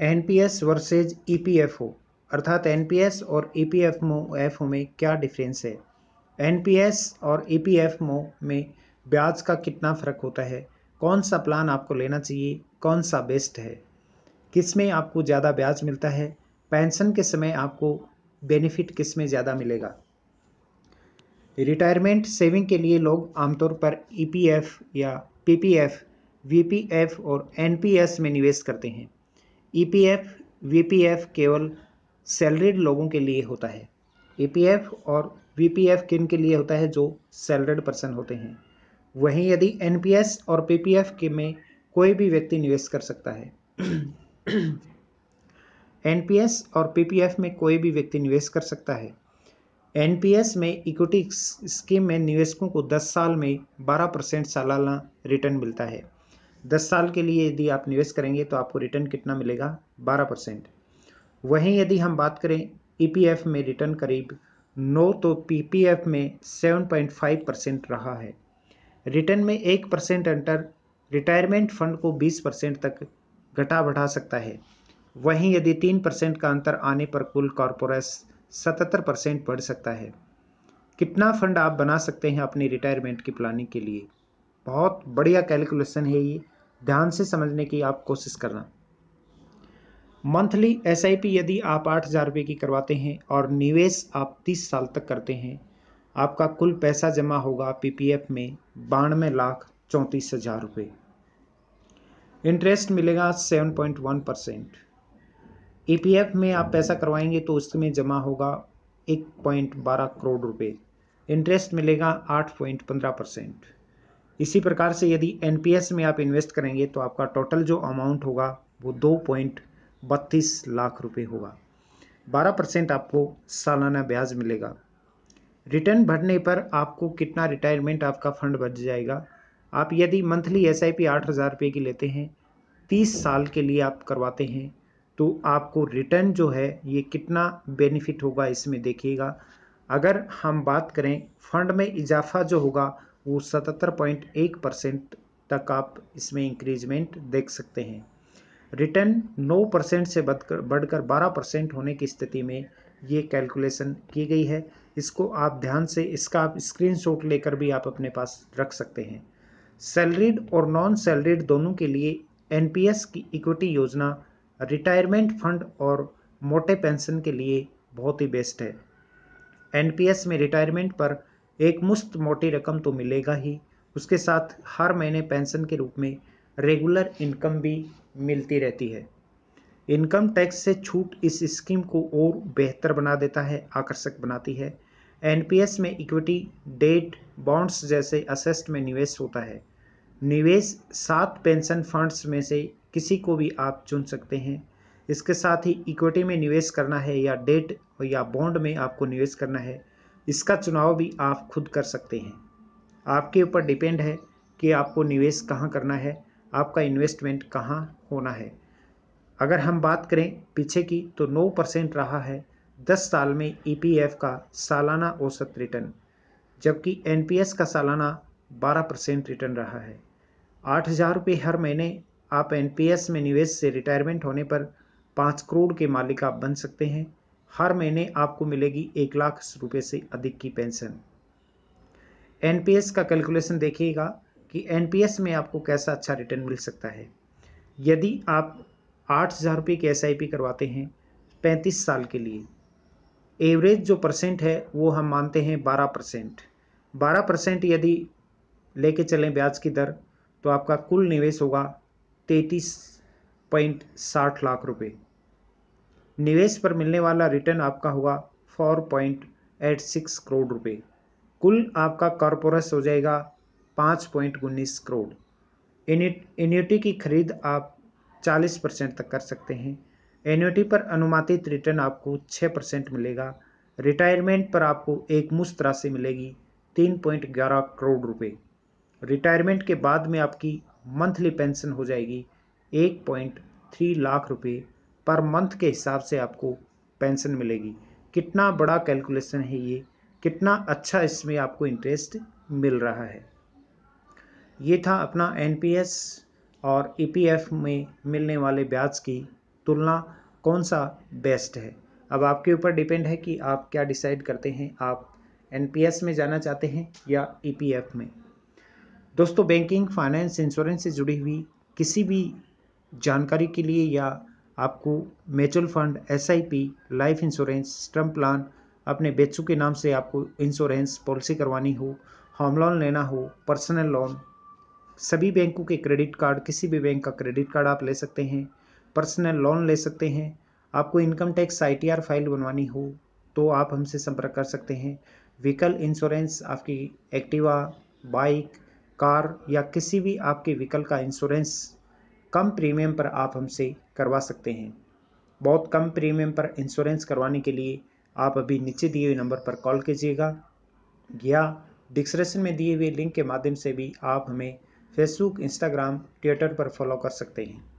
NPS versus EPFO, अर्थात NPS और EPFO में क्या डिफरेंस है। एनपीएस और ईपीएफओ में ब्याज का कितना फ़र्क होता है, कौन सा प्लान आपको लेना चाहिए, कौन सा बेस्ट है, किस में आपको ज़्यादा ब्याज मिलता है, पेंशन के समय आपको बेनिफिट किस में ज़्यादा मिलेगा। रिटायरमेंट सेविंग के लिए लोग आमतौर पर ईपीएफ या पीपीएफ, वीपीएफ और एनपीएस में निवेश करते हैं। ईपीएफ, वीपीएफ केवल सैलरीड लोगों के लिए होता है। ईपीएफ और वीपीएफ किन के लिए होता है, जो सैलरीड पर्सन होते हैं। वहीं यदि एनपीएस और पीपीएफ के में कोई भी व्यक्ति निवेश कर सकता है। एनपीएस और पीपीएफ में कोई भी व्यक्ति निवेश कर सकता है। एनपीएस में इक्विटी स्कीम में निवेशकों को 10 साल में 12% सालाना रिटर्न मिलता है। 10 साल के लिए यदि आप निवेश करेंगे तो आपको रिटर्न कितना मिलेगा, 12%। वहीं यदि हम बात करें ईपीएफ में रिटर्न करीब 9, तो पीपीएफ में 7.5% रहा है। रिटर्न में 1% अंतर रिटायरमेंट फंड को 20% तक घटा बढ़ा सकता है। वहीं यदि 3% का अंतर आने पर कुल कॉर्पोरेट 77% बढ़ सकता है। कितना फंड आप बना सकते हैं अपनी रिटायरमेंट की प्लानिंग के लिए, बहुत बढ़िया कैलकुलेशन है ये, ध्यान से समझने की आप कोशिश करना। मंथली एसआईपी यदि आप 8,000 रुपये की करवाते हैं और निवेश आप 30 साल तक करते हैं, आपका कुल पैसा जमा होगा पीपीएफ में 92,34,000 रुपये। इंटरेस्ट मिलेगा 7.1%। ईपीएफ में आप पैसा करवाएंगे तो उसमें जमा होगा 1.12 करोड़ रुपए, इंटरेस्ट मिलेगा 8.15%। इसी प्रकार से यदि एनपीएस में आप इन्वेस्ट करेंगे तो आपका टोटल जो अमाउंट होगा वो 2.32 लाख रुपए होगा। 12% आपको सालाना ब्याज मिलेगा। रिटर्न भरने पर आपको कितना रिटायरमेंट आपका फंड बच जाएगा। आप यदि मंथली एसआईपी 8,000 रुपये की लेते हैं, 30 साल के लिए आप करवाते हैं, तो आपको रिटर्न जो है ये कितना बेनिफिट होगा इसमें देखिएगा। अगर हम बात करें फंड में इजाफा जो होगा वो 77.1% तक आप इसमें इंक्रीजमेंट देख सकते हैं। रिटर्न 9% से बढ़कर 12% होने की स्थिति में ये कैलकुलेशन की गई है। इसको आप ध्यान से, इसका आप स्क्रीनशॉट लेकर भी आप अपने पास रख सकते हैं। सैलरीड और नॉन सैलरीड दोनों के लिए एनपीएस की इक्विटी योजना रिटायरमेंट फंड और मोटे पेंशन के लिए बहुत ही बेस्ट है। एनपीएस में रिटायरमेंट पर एक मुश्त मोटी रकम तो मिलेगा ही, उसके साथ हर महीने पेंशन के रूप में रेगुलर इनकम भी मिलती रहती है। इनकम टैक्स से छूट इस स्कीम को और बेहतर बना देता है, आकर्षक बनाती है। एनपीएस में इक्विटी, डेट, बॉन्ड्स जैसे असेट्स में निवेश होता है। निवेश 7 पेंशन फंड्स में से किसी को भी आप चुन सकते हैं। इसके साथ ही इक्विटी में निवेश करना है या डेट या बॉन्ड में आपको निवेश करना है, इसका चुनाव भी आप खुद कर सकते हैं। आपके ऊपर डिपेंड है कि आपको निवेश कहाँ करना है, आपका इन्वेस्टमेंट कहाँ होना है। अगर हम बात करें पीछे की तो 9% रहा है 10 साल में ईपीएफ का सालाना औसत रिटर्न, जबकि एनपीएस का सालाना 12% रिटर्न रहा है। 8,000 रुपये हर महीने आप एनपीएस में निवेश से रिटायरमेंट होने पर 5 करोड़ के मालिक आप बन सकते हैं। हर महीने आपको मिलेगी 1 लाख रुपये से अधिक की पेंशन। एनपीएस का कैलकुलेशन देखिएगा कि एनपीएस में आपको कैसा अच्छा रिटर्न मिल सकता है। यदि आप 8,000 रुपये की एसआईपी करवाते हैं 35 साल के लिए, एवरेज जो परसेंट है वो हम मानते हैं 12%। 12% यदि लेके चलें ब्याज की दर, तो आपका कुल निवेश होगा 33.60 लाख रुपए। निवेश पर मिलने वाला रिटर्न आपका होगा 4.86 करोड़ रुपए। कुल आपका कॉर्पोरेट हो जाएगा 5.19 करोड़। एन्युटी की खरीद आप 40% तक कर सकते हैं। एन्युटी पर अनुमानित रिटर्न आपको 6% मिलेगा। रिटायरमेंट पर आपको एक मुश्त राशि मिलेगी 3.11 करोड़ रुपए। रिटायरमेंट के बाद में आपकी मंथली पेंशन हो जाएगी 1.3 लाख रुपए पर मंथ के हिसाब से आपको पेंशन मिलेगी। कितना बड़ा कैलकुलेशन है ये, कितना अच्छा इसमें आपको इंटरेस्ट मिल रहा है। ये था अपना एनपीएस और ईपीएफ में मिलने वाले ब्याज की तुलना कौन सा बेस्ट है। अब आपके ऊपर डिपेंड है कि आप क्या डिसाइड करते हैं, आप एनपीएस में जाना चाहते हैं या ईपीएफ में। दोस्तों, बैंकिंग, फाइनेंस, इंश्योरेंस से जुड़ी हुई किसी भी जानकारी के लिए या आपको mutual fund, SIP, life insurance, term plan, अपने बच्चों के नाम से आपको इंश्योरेंस पॉलिसी करवानी हो, होम लोन लेना हो, पर्सनल लोन, सभी बैंकों के क्रेडिट कार्ड, किसी भी बैंक का क्रेडिट कार्ड आप ले सकते हैं, पर्सनल लोन ले सकते हैं, आपको इनकम टैक्स आईटीआर फाइल बनवानी हो तो आप हमसे संपर्क कर सकते हैं। व्हीकल इंश्योरेंस, आपकी एक्टिवा, बाइक, कार या किसी भी आपके व्हीकल का इंश्योरेंस कम प्रीमियम पर आप हमसे करवा सकते हैं। बहुत कम प्रीमियम पर इंश्योरेंस करवाने के लिए आप अभी नीचे दिए हुए नंबर पर कॉल कीजिएगा या डिस्क्रिप्शन में दिए हुए लिंक के माध्यम से भी आप हमें फेसबुक, इंस्टाग्राम, ट्विटर पर फॉलो कर सकते हैं।